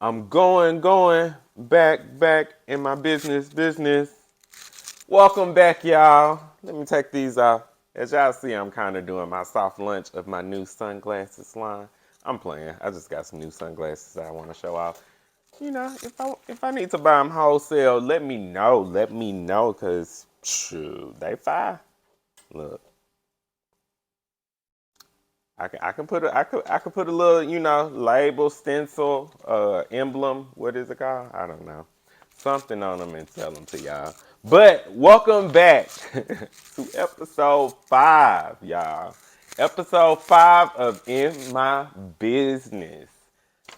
I'm going, back in my business. Welcome back, y'all. Let me take these off. As y'all see, I'm kind of doing my soft launch of my new sunglasses line. I'm playing. I just got some new sunglasses that I want to show off. You know, if I need to buy them wholesale, let me know. Let me know, cause shoot, they fine. Look, I could put a little label, stencil, emblem. What is it called? I don't know. Something on them and tell them to y'all. But welcome back to episode 5, y'all. Episode 5 of In My Business.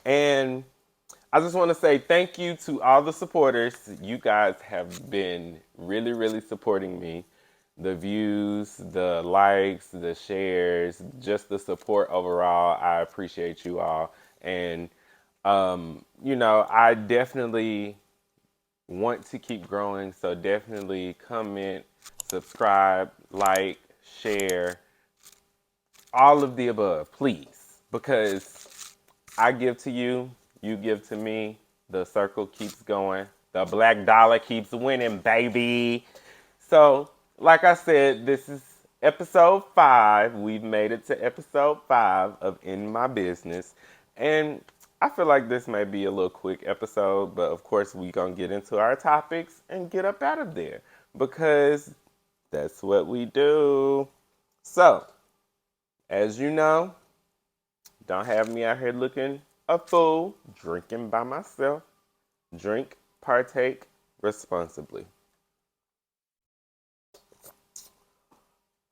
And I just want to say thank you to all the supporters. You guys have been really, really supporting me. The views, the likes, the shares, just the support overall. I appreciate you all. And, I definitely want to keep growing. So definitely comment, subscribe, like, share, all of the above, please. Because I give to you, you give to me, the circle keeps going, the black dollar keeps winning, baby. So, like I said, this is episode 5. We've made it to episode 5 of In My Business. And I feel like this may be a little quick episode, but of course, we're going to get into our topics and get up out of there because that's what we do. So, as you know, don't have me out here looking a fool, drinking by myself. Drink, partake responsibly.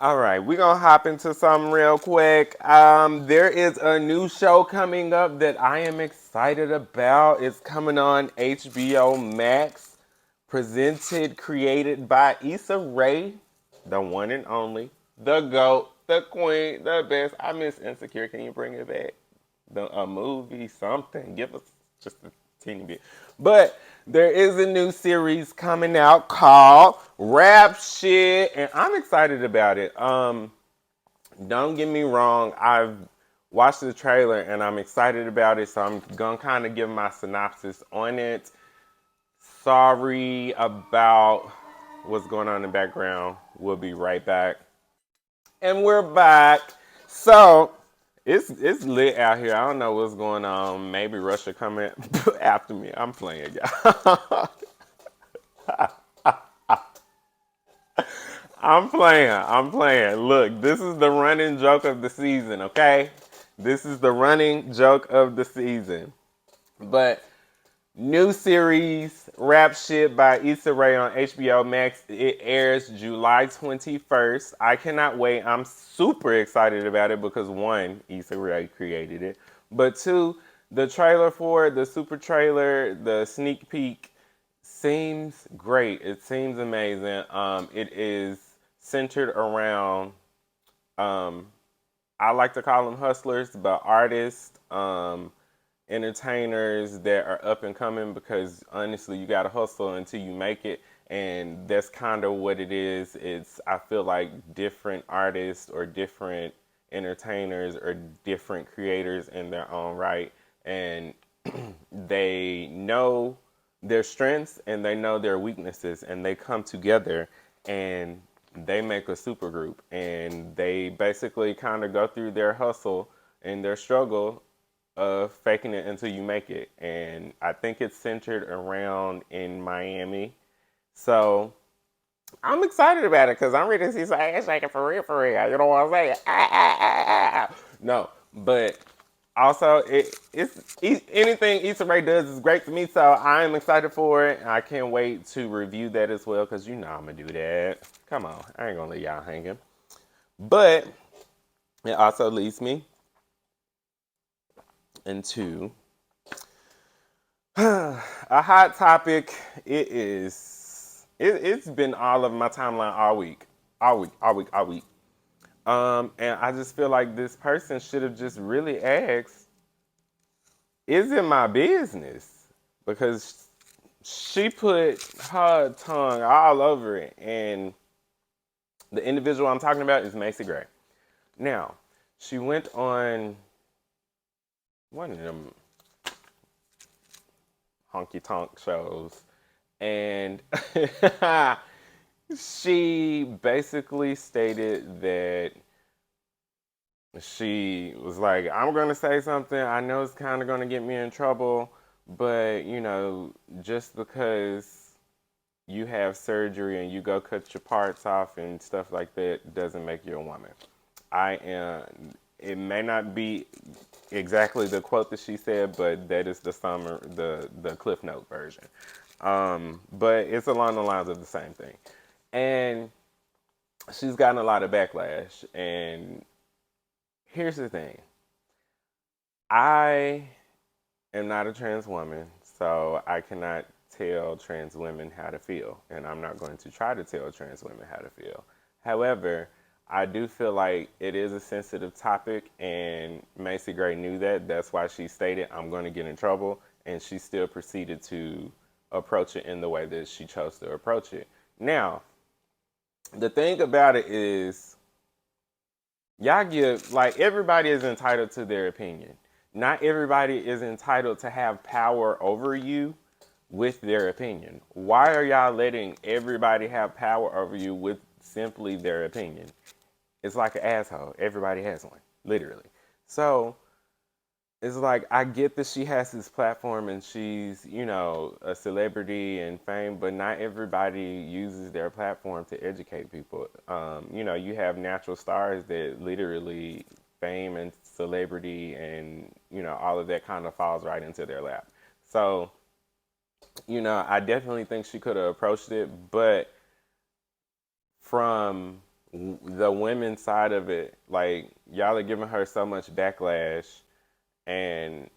All right, we're going to hop into something real quick. There is a new show coming up that I am excited about. It's coming on HBO Max, created by Issa Rae, the one and only, the GOAT, the queen, the best. I miss Insecure. Can you bring it back? A movie, something. Give us just a teeny bit. But there is a new series coming out called Rap Shit, and I'm excited about it. Don't get me wrong, I've watched the trailer and I'm excited about it, so I'm gonna kind of give my synopsis on it. Sorry about what's going on in the background. We'll be right back. And we're back. So it's lit out here. I don't know what's going on. Maybe Russia coming after me. I'm playing, y'all. I'm playing. I'm playing. Look, this is the running joke of the season, okay? This is the running joke of the season. But new series, Rap Shit by Issa Rae on HBO Max. It airs July 21st. I cannot wait. I'm super excited about it because one, Issa Rae created it. But two, the trailer for it, the super trailer, the sneak peek seems great. It seems amazing. It is centered around, um, I like to call them hustlers, but artists, entertainers that are up and coming because honestly, you got to hustle until you make it. And that's kind of what it is. I feel like different artists or different entertainers or different creators in their own right. And they know their strengths and they know their weaknesses and they come together and they make a super group and they basically kind of go through their hustle and their struggle of faking it until you make it. And I think it's centered around in Miami. So I'm excited about it because I'm ready to see some ass shaking for real, for real. You know what I'm saying? No, but also anything Issa Rae does is great to me, so I am excited for it. I can't wait to review that as well because I'm gonna do that. Come on, I ain't gonna let y'all hanging. But it also leads me into a hot topic. It's been all of my timeline all week. And I just feel like this person should have just really asked, "Is it my business?" Because she put her tongue all over it, and the individual I'm talking about is Macy Gray. Now, she went on one of them honky tonk shows. And she basically stated that she was like, I'm going to say something. I know it's kind of going to get me in trouble, but, just because you have surgery and you go cut your parts off and stuff like that doesn't make you a woman. I am, it may not be exactly the quote that she said, but that is the Cliff Note version. But it's along the lines of the same thing. And she's gotten a lot of backlash. And here's the thing. I am not a trans woman, so I cannot tell trans women how to feel. And I'm not going to try to tell trans women how to feel. However, I do feel like it is a sensitive topic, and Macy Gray knew that. That's why she stated, I'm going to get in trouble, and she still proceeded to approach it in the way that she chose to approach it. Now, the thing about it is, y'all give, like, everybody is entitled to their opinion. Not everybody is entitled to have power over you with their opinion. Why are y'all letting everybody have power over you with simply their opinion? It's like an asshole. Everybody has one, literally. So it's like, I get that she has this platform and she's, a celebrity and fame, but not everybody uses their platform to educate people. You have natural stars that literally fame and celebrity and, all of that kind of falls right into their lap. So, I definitely think she could have approached it, but from the women's side of it, like, y'all are giving her so much backlash, and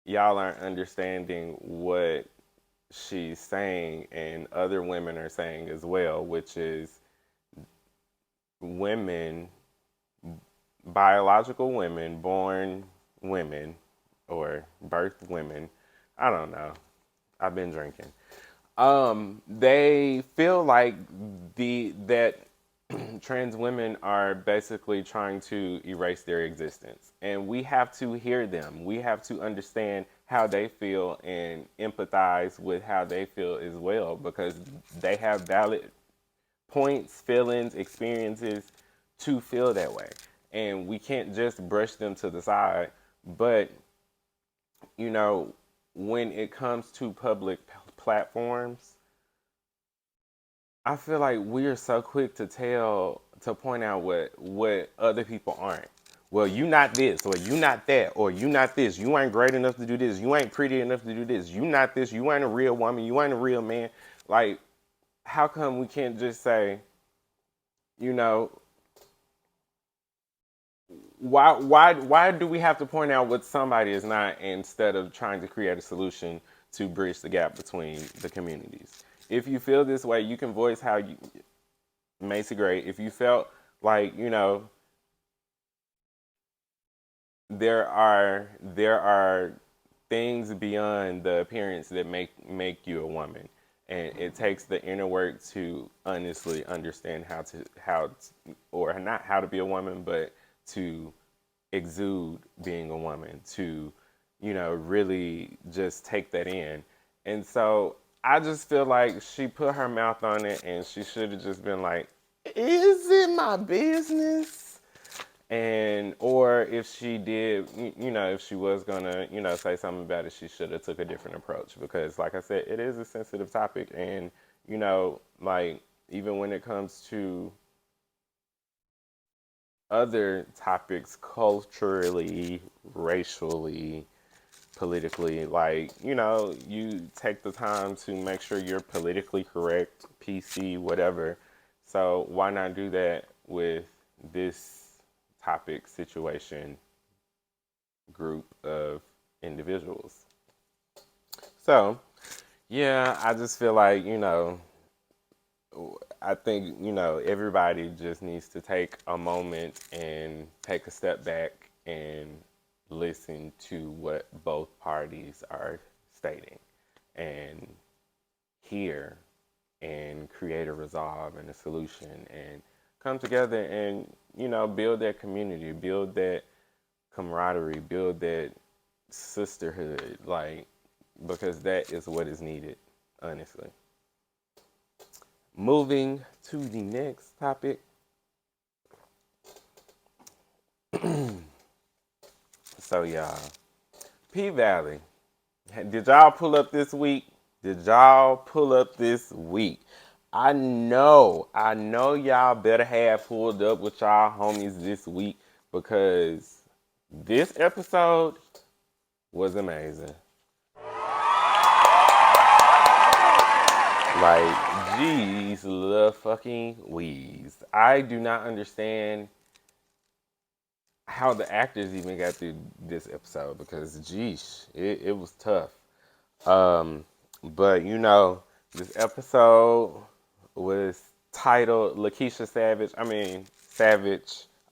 y'all aren't understanding what she's saying and other women are saying as well, which is women, biological women, born women, or birthed women, I don't know, I've been drinking. They feel like that trans women are basically trying to erase their existence. And we have to hear them. We have to understand how they feel and empathize with how they feel as well, because they have valid points, feelings, experiences to feel that way. And we can't just brush them to the side. But, when it comes to public platforms, I feel like we are so quick to point out what other people aren't. Well, you not this, or you not that, or you not this. You ain't great enough to do this. You ain't pretty enough to do this. You not this. You ain't a real woman. You ain't a real man. Like, how come we can't just say, you know, why do we have to point out what somebody is not instead of trying to create a solution to bridge the gap between the communities? If you feel this way, you can voice how you, Macy Gray, if you felt like, there are things beyond the appearance that make you a woman, and it takes the inner work to honestly understand or not how to be a woman, but to exude being a woman, to really just take that in. And so I just feel like she put her mouth on it, and she should have just been like, is it my business? And or if she did, if she was gonna, say something about it, she should have took a different approach, because, like I said, it is a sensitive topic, and like, even when it comes to other topics, culturally, racially, politically, like, you take the time to make sure you're politically correct, PC, whatever. So why not do that with this topic, situation, group of individuals? So, yeah, I just feel like, I think, everybody just needs to take a moment and take a step back and listen to what both parties are stating, and hear and create a resolve and a solution, and come together and, build that community, build that camaraderie, build that sisterhood. Like, because that is what is needed, honestly. Moving to the next topic. So, y'all, P Valley. Did y'all pull up this week? Did y'all pull up this week? I know y'all better have pulled up with y'all homies this week because this episode was amazing. Like, jeez, love fucking wheeze. I do not understand how the actors even got through this episode because, geez, it was tough. But this episode was titled Lakeisha Savage,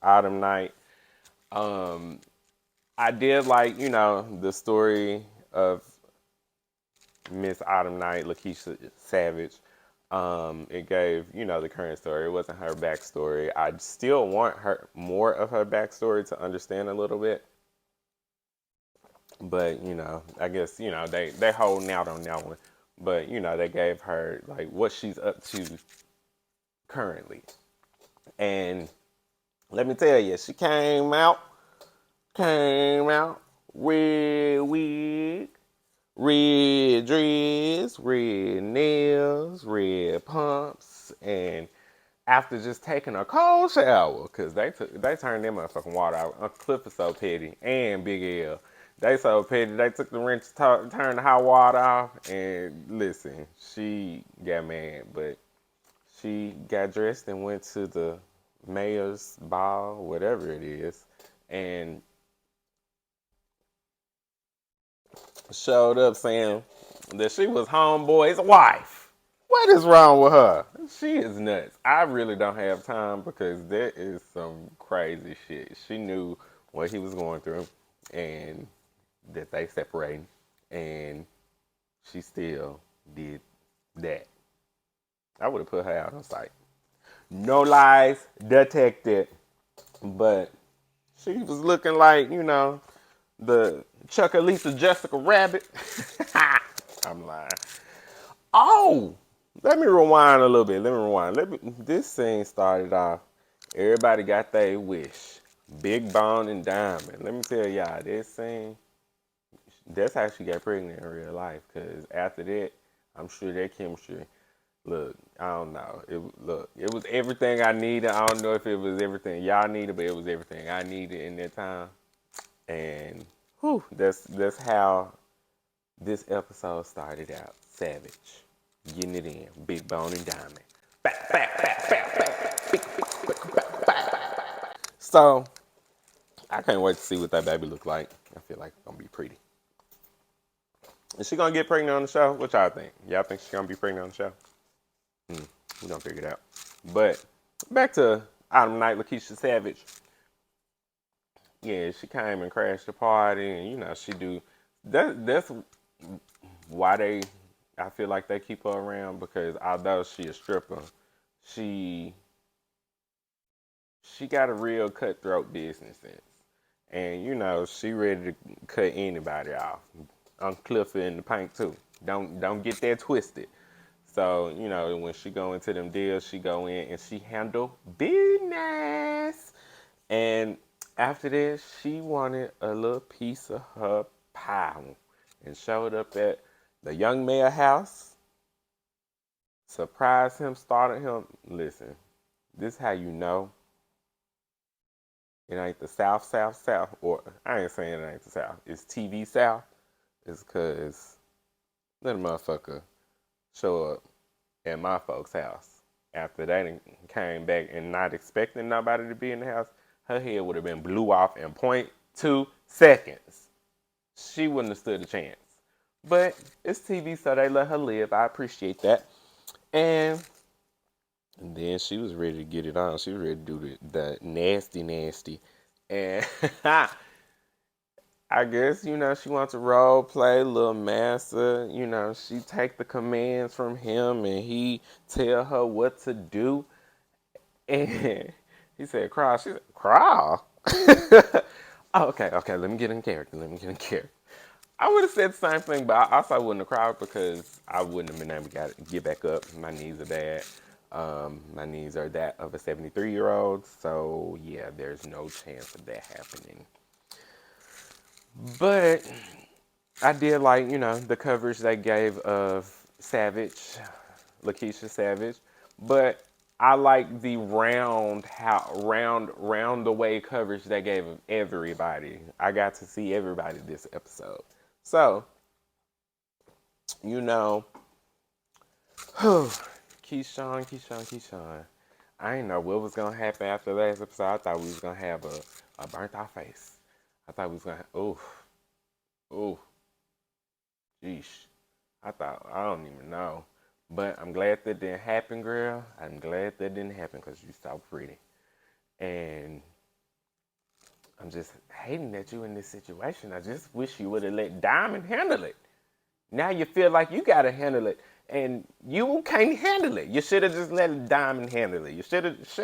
Autumn Night. I did like, the story of Miss Autumn Night, Lakeisha Savage. It gave, the current story. It wasn't her backstory. I still want more of her backstory to understand a little bit. But, I guess, they holding out on that one. But, they gave her, like, what she's up to currently. And let me tell you, she came out, red wig, red dress, red nails, red pumps, and after just taking a cold shower, because they turned their motherfucking water out. Uncle Cliff is so petty, and Big L. They so petty, they took the wrench, turned the hot water off, and listen, she got mad, but she got dressed and went to the mayor's ball, whatever it is, and showed up saying that she was homeboy's wife. What is wrong with her? She is nuts. I really don't have time because there is some crazy shit. She knew what he was going through and that they separated, and she still did that. I would have put her out on sight. No lies detected. But she was looking like, the Chuckalisa Jessica Rabbit. I'm lying. Oh, let me rewind a little bit. This scene started off. Everybody got their wish. Big Bone and Diamond. Let me tell y'all, this scene, that's how she got pregnant in real life. Because after that, I'm sure that chemistry, look, I don't know. It was everything I needed. I don't know if it was everything y'all needed, but it was everything I needed in that time. And that's how this episode started out. Savage. Getting it in. Big Bone and Diamond. So, I can't wait to see what that baby look like. I feel like it's going to be pretty. Is she going to get pregnant on the show? What y'all think? Y'all think she's going to be pregnant on the show? We're going to figure it out. But, back to Autumn Night, Lakeisha Savage. Yeah, she came and crashed the party, and she do. That's why I feel like they keep her around, because although she a stripper, she got a real cutthroat business sense, and she ready to cut anybody off. Uncle Cliff in the paint too. Don't get that twisted. So when she go into them deals, she go in and she handle business, and after this, she wanted a little piece of her pie and showed up at the young mayor house, surprised him, started him. Listen, this how you know it ain't the South, or I ain't saying it ain't the South. It's TV South. It's because that motherfucker show up at my folks' house after they came back and not expecting nobody to be in the house. Her head would have been blew off in 0.2 seconds. She wouldn't have stood a chance. But it's TV, so they let her live. I appreciate that. And then she was ready to get it on. She was ready to do the nasty. And I guess, she wants to role play Lil Massa. She take the commands from him and he tell her what to do. And he said, crawl. She said, crawl? Oh, okay, let me get in character. I would have said the same thing, but I also wouldn't have cried because I wouldn't have been able to get back up. My knees are bad. My knees are that of a 73-year-old. So, yeah, there's no chance of that happening. But I did like, the coverage they gave of Savage, Lakeisha Savage. But I like the round the way coverage they gave of everybody. I got to see everybody this episode. So, you know, Keyshawn. I didn't know what was gonna happen after last episode. I thought we was gonna have a burnt out face. I thought we was gonna ooh, jeesh. I don't even know. But I'm glad that didn't happen, girl. I'm glad that didn't happen because you so pretty. And I'm just hating that you in this situation. I just wish you would have let Diamond handle it. Now you feel like you gotta handle it, and you can't handle it. You should have just let Diamond handle it. You should have, just,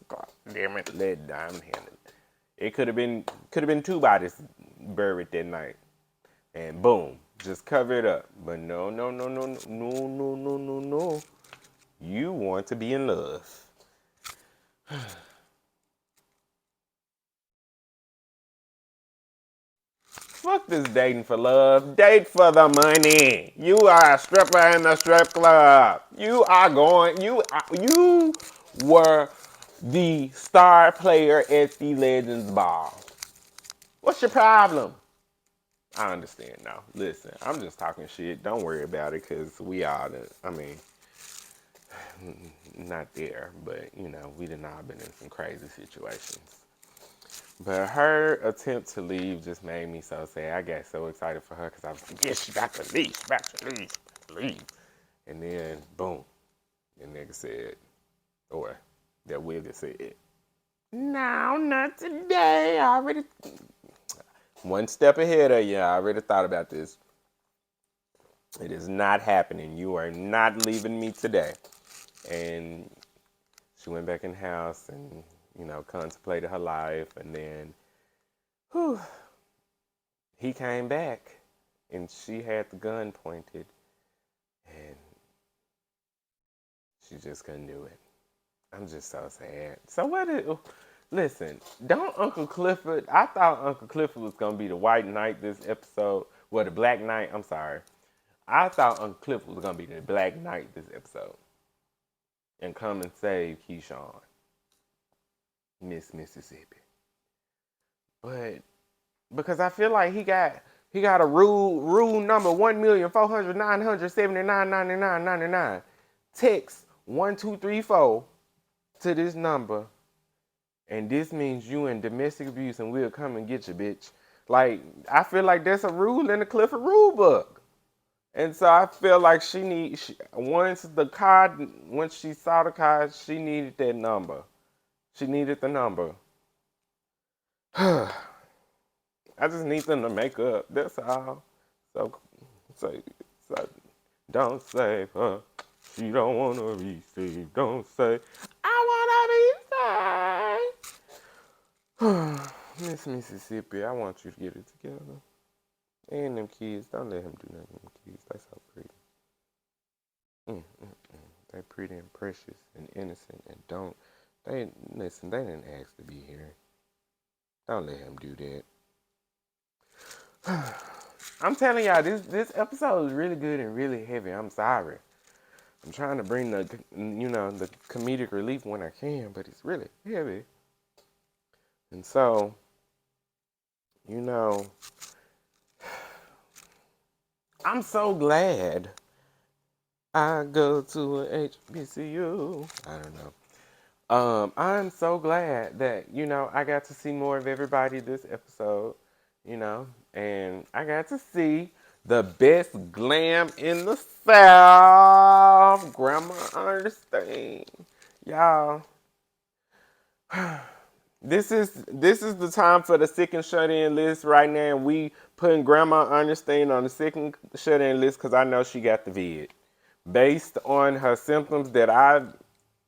God damn it, let Diamond handle it. It could have been two bodies buried that night, and boom, just cover it up. But no. You want to be in love. Fuck this dating for love. Date for the money. You are a stripper in the strip club. You were the star player at the Legends Ball. What's your problem? I understand now. Listen, I'm just talking shit. Don't worry about it, because we all, not there, but, we done all been in some crazy situations. But her attempt to leave just made me so sad. I got so excited for her because I was like, yes, she got to leave. And then, boom, the nigga said, or that wigger said, no, not today. I already, one step ahead of you. I already thought about this. It is not happening. You are not leaving me today. And she went back in the house and, contemplated her life. And then, he came back and she had the gun pointed and she just couldn't do it. I'm just so sad. So listen, don't Uncle Clifford, I thought Uncle Clifford was going to be the white knight this episode. Well, the black knight, I'm sorry. I thought Uncle Clifford was going to be the black knight this episode. And come and save Keyshawn, Miss Mississippi. But because I feel like he got a rule number 1,400,979,9999. Text 1234 to this number, and this means you in domestic abuse, and we'll come and get you, bitch. Like, I feel like there's a rule in the Clifford rule book. And so I feel like once she saw the card, she needed that number. She needed the number. I just need them to make up. That's all. So don't save her. She don't wanna be saved. Don't say I wanna be saved. Miss Mississippi, I want you to get it together. And them kids, don't let him do nothing to them kids. They so pretty. They pretty and precious and innocent and they didn't ask to be here. Don't let him do that. I'm telling y'all, this episode is really good and really heavy. I'm sorry. I'm trying to bring the comedic relief when I can, but it's really heavy. And so, I'm so glad I go to a HBCU. I don't know. I'm so glad that, I got to see more of everybody this episode, and I got to see the best glam in the South. Grandma understand. Y'all, this is the time for the sick and shut-in list right now, and we putting Grandma Ernestine on the sick and shut-in list because I know she got the vid. Based on her symptoms that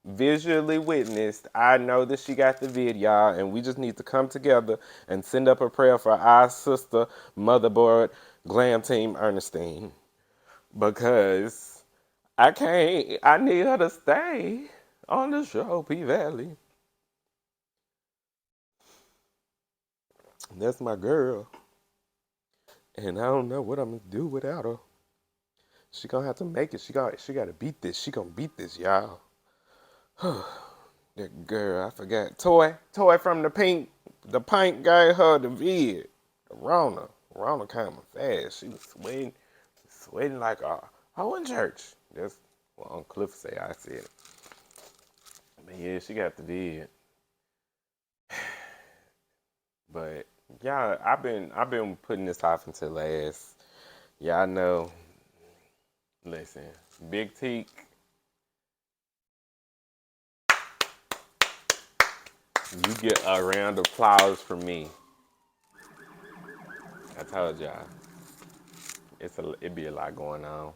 visually witnessed. I know that she got the vid, y'all, and we just need to come together and send up a prayer for our sister, motherboard, glam team Ernestine. Because I can't, I need her to stay on the show, P Valley. That's my girl. And I don't know what I'm gonna do without her. She gonna have to make it. She gotta beat this. She gonna beat this, y'all. That girl, I forgot. Toy from the pink gave her the vid. Rona came fast. She was sweating like a hoe in church. That's what Uncle Cliff say. I said it. But yeah, she got the vid. But yeah, I've been putting this off until last. Y'all know. Listen, Big Teak, you get a round of applause from me. I told y'all, it be a lot going on.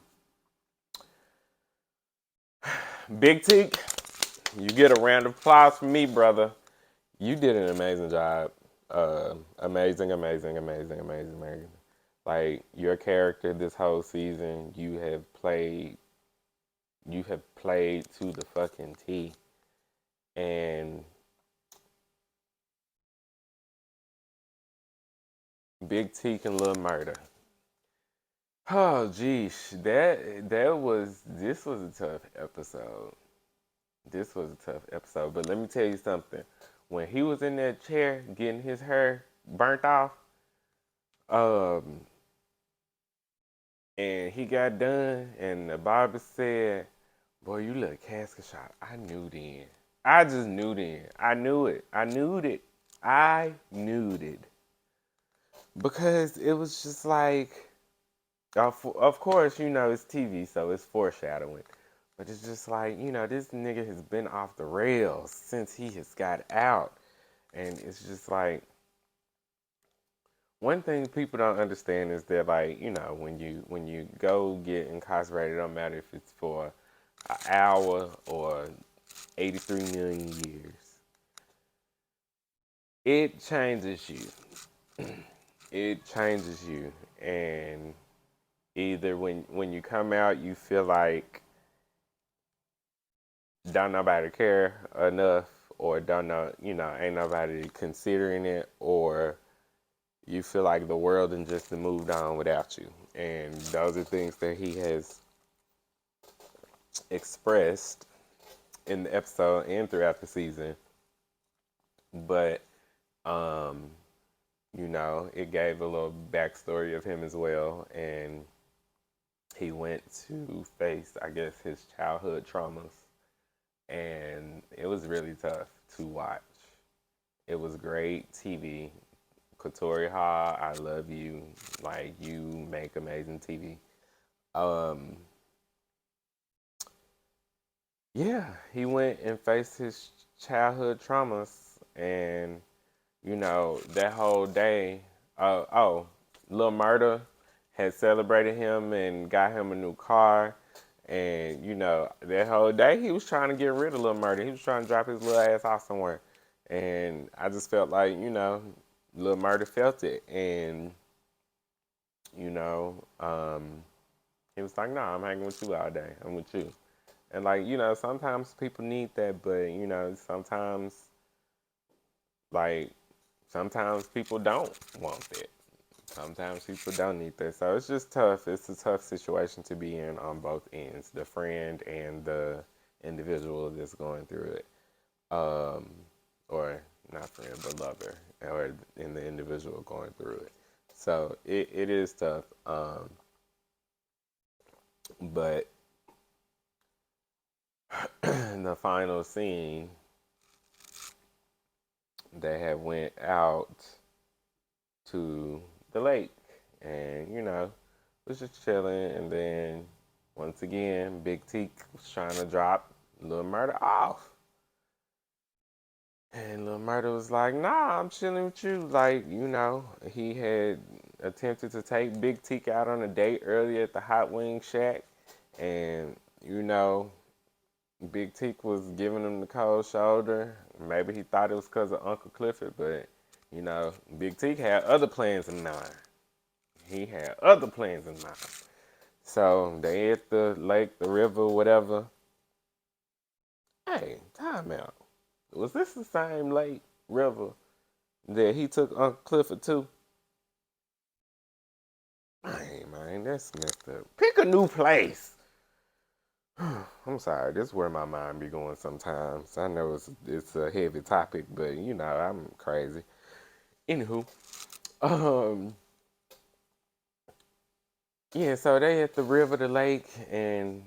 Big Teak, you get a round of applause from me, brother. You did an amazing job. Amazing, amazing, amazing, amazing, amazing. Like your character this whole season, you have played to the fucking T. And Big Teak and Lil Murder. Oh geez, this was a tough episode. This was a tough episode. But let me tell you something. When he was in that chair getting his hair burnt off, um, and he got done, and the barber said, "Boy, you look casket shot." I knew then. I just knew then. I knew it. I knew it. I knew it because it was just like, of course, it's TV, so it's foreshadowing. But it's just like, this nigga has been off the rails since he has got out. And it's just like, one thing people don't understand is that, like, when you go get incarcerated, it don't matter if it's for an hour or 83 million years. It changes you. It changes you. And either when you come out, you feel like don't nobody care enough, or don't know, ain't nobody considering it, or you feel like the world and just moved on without you. And those are things that he has expressed in the episode and throughout the season. But it gave a little backstory of him as well, and he went to face, I guess, his childhood traumas, and it was really tough to watch. It was great TV. Katori Ha, I love you. Like, you make amazing TV. Um, yeah, he went and faced his childhood traumas, and that whole day. Lil Murda had celebrated him and got him a new car, and that whole day he was trying to get rid of Lil Murda. He was trying to drop his little ass off somewhere, and I just felt like Lil Murda felt it, and you know, um, he was like, "Nah, I'm hanging with you all day. I'm with you." And like, sometimes people need that, but like, sometimes people don't want that. Sometimes people don't need that. So it's just tough. It's a tough situation to be in on both ends, the friend and the individual that's going through it. Um, or not friend, but lover, or in the individual going through it. So it is tough. But the final scene, they have went out to the lake, and was just chilling, and then once again Big T was trying to drop Lil Murda off, and Lil Murda was like, "Nah, I'm chilling with you." Like, he had attempted to take Big T out on a date earlier at the Hot Wing Shack, and Big Teak was giving him the cold shoulder. Maybe he thought it was because of Uncle Clifford, but Big Teak had other plans in mind. He had other plans in mind. So they at the lake, the river, whatever. Hey, time out. Was this the same lake, river that he took Uncle Clifford to? Hey, man, that's messed up. Pick a new place. I'm sorry, this is where my mind be going sometimes. I know it's a heavy topic, but I'm crazy. Anywho, um, yeah, so they at the river, the lake, and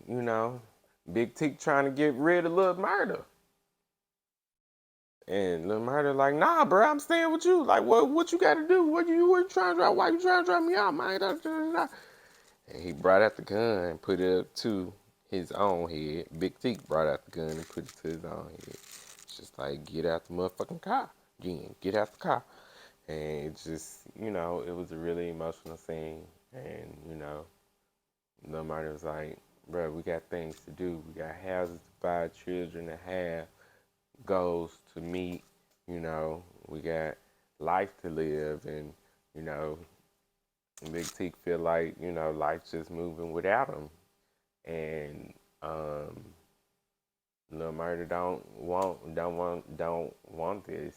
Big Teak trying to get rid of Lil Murder. And Lil Murder like, nah, bro, I'm staying with you. Like, what you got to do? What you trying to drive? Why you trying to drive me out, man? And he brought out the gun, put it up to his own head. Big Teak brought out the gun and put it to his own head. It's just like, get out the motherfucking car. Again, get out the car. And it just, it was a really emotional scene. And, Lil Marty was like, bro, we got things to do. We got houses to buy, children to have, goals to meet. We got life to live. And, Big Teak feel like, life's just moving without him. And Lil Murder don't want this.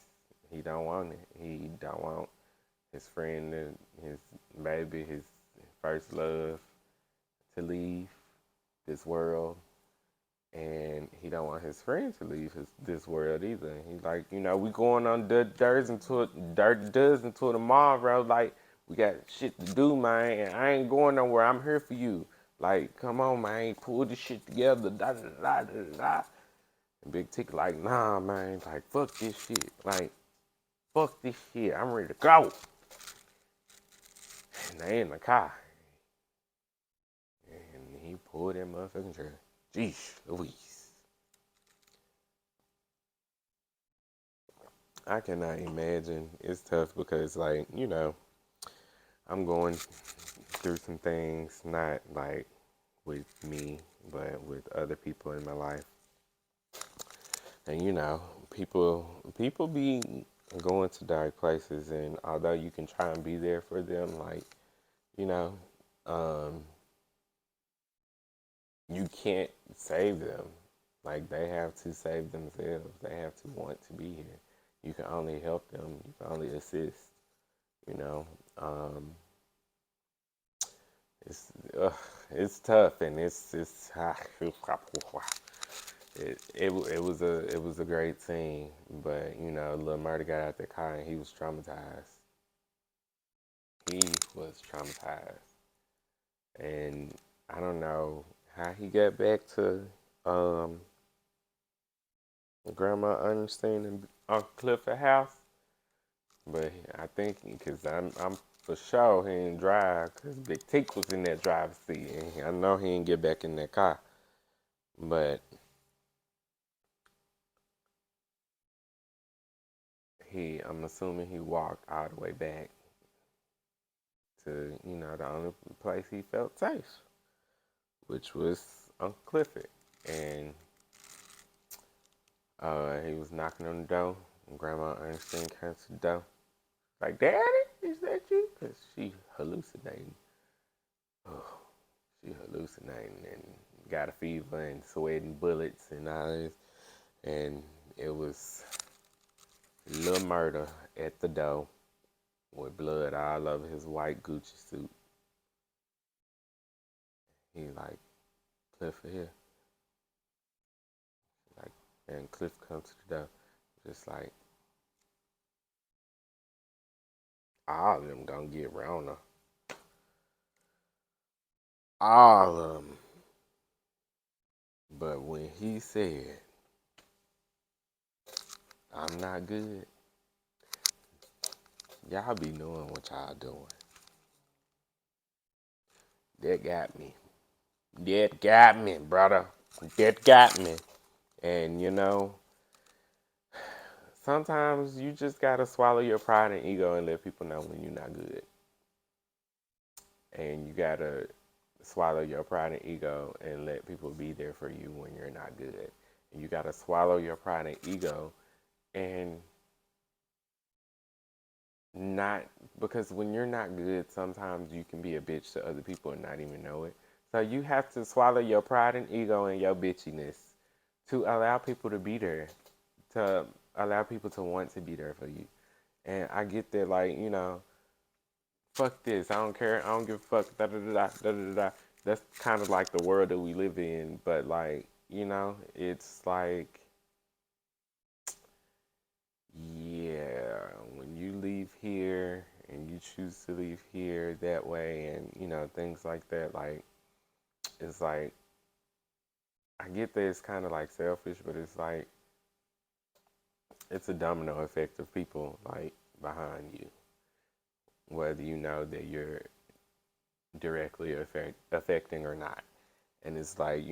He don't want it. He don't want his friend, his baby, his first love to leave this world, and he don't want his friend to leave this world either. He's like, we going on dirty dozen to tomorrow. Like, we got shit to do, man, and I ain't going nowhere. I'm here for you. Like, come on, man, pull this shit together. Da da da da da. And Big Tick like, nah, man, like, fuck this shit. Like, fuck this shit. I'm ready to go. And they in the car. And he pulled that motherfucking trigger. Jeez Louise. I cannot imagine. It's tough because, like, I'm going through some things, not like with me, but with other people in my life. And people be going to dark places, and although you can try and be there for them, like, you know, um, you can't save them. Like, they have to save themselves. They have to want to be here. You can only help them. You can only assist. You know, um, it's it's tough, and it's it was a great scene, but Lil Murder got out the car and he was traumatized. He was traumatized, and I don't know how he got back to um, Grandma Ernestine and Uncle Clifford house, but I think because I'm for sure he didn't drive because Big Teak was in that driver's seat, and I know he didn't get back in that car, but I'm assuming he walked all the way back to the only place he felt safe, which was Uncle Clifford. And he was knocking on the door, and Grandma Ernestine came to the door. Like, Daddy, is that you? Because she hallucinating. Oh, she hallucinating and got a fever and sweating bullets and all this. And it was Lil Murder at the door with blood all over his white Gucci suit. He like, Clifford here. Like, and Cliff comes to the door, just like, all of them gonna get Rona. All of them. But when he said, I'm not good, y'all be knowing what y'all doing. That got me. That got me, brother. That got me. And sometimes you just gotta swallow your pride and ego and let people know when you're not good. And you gotta swallow your pride and ego and let people be there for you when you're not good. You got to swallow your pride and ego and not, because when you're not good, sometimes you can be a bitch to other people and not even know it. So you have to swallow your pride and ego and your bitchiness to allow people to be there, to allow people to want to be there for you. And I get that, like, fuck this. I don't care. I don't give a fuck. Da da da da da da da. That's kind of like the world that we live in. But like, it's like, yeah, when you leave here and you choose to leave here that way, and things like that, like, it's like, I get that it's kind of like selfish, but it's like, it's a domino effect of people like behind you, whether you know that you're directly affecting or not. And it's like,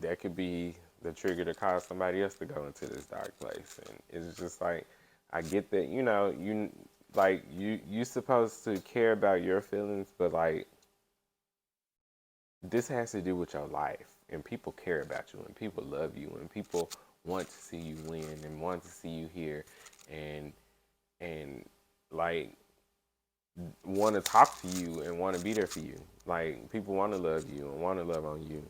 that could be the trigger to cause somebody else to go into this dark place. And it's just like, I get that, you supposed to care about your feelings, but like, this has to do with your life, and people care about you, and people love you, and people want to see you win and want to see you here, and like, want to talk to you and want to be there for you. Like, people want to love you and want to love on you.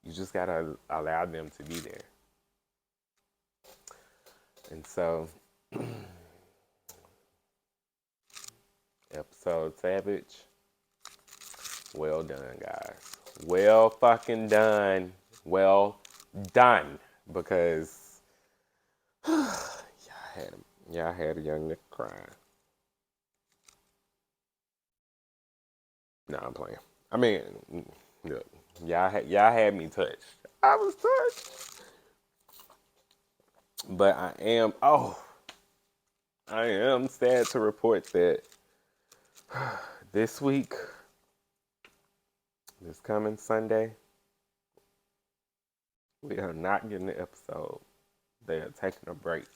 You just gotta allow them to be there. And so, episode Savage, well done, guys. Well fucking done. Well done. Because y'all had a young nigga crying. No, I'm playing. I mean, look, y'all had me touched. I was touched. But I am sad to report that this week, this coming Sunday, we are not getting the episode. They are taking a break.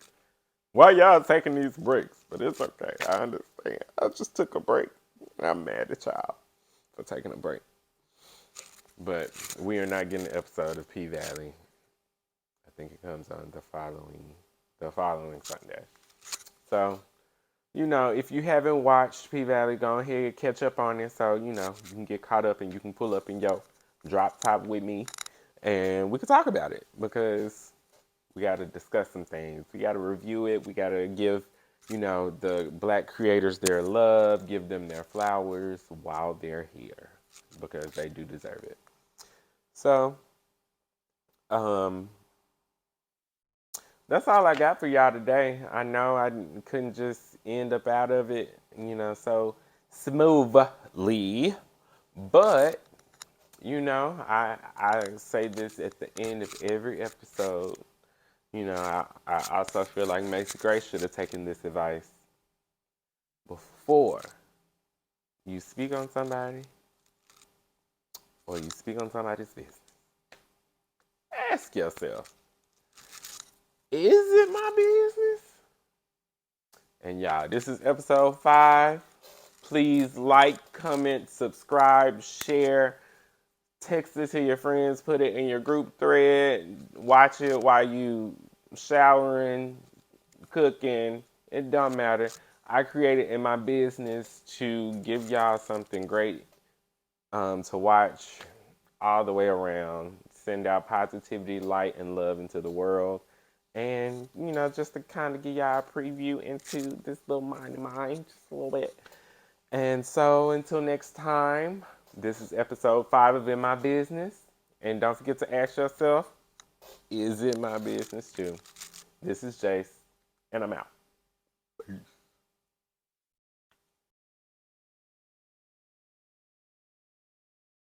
Why y'all taking these breaks? But it's okay. I understand. I just took a break. And I'm mad at y'all for taking a break. But we are not getting the episode of P Valley. I think it comes on the following Sunday. So, if you haven't watched P Valley, go ahead and catch up on it. So, you can get caught up and you can pull up in your drop top with me. And we can talk about it, because we got to discuss some things. We got to review it. We got to give, the Black creators their love, give them their flowers while they're here, because they do deserve it. So, that's all I got for y'all today. I know I couldn't just end up out of it, so smoothly. But, I say this at the end of every episode. I also feel like Macy Grace should have taken this advice before you speak on somebody or you speak on somebody's business. Ask yourself, is it my business? And y'all, this is episode 5. Please like, comment, subscribe, share. Text it to your friends, put it in your group thread, watch it while you showering, cooking. It don't matter. I created in my business to give y'all something great to watch all the way around. Send out positivity, light, and love into the world. And, just to kind of give y'all a preview into this little mind of mine, just a little bit. And so until next time, this is episode 5 of In My Business. And don't forget to ask yourself, is it my business too? This is Jase, and I'm out.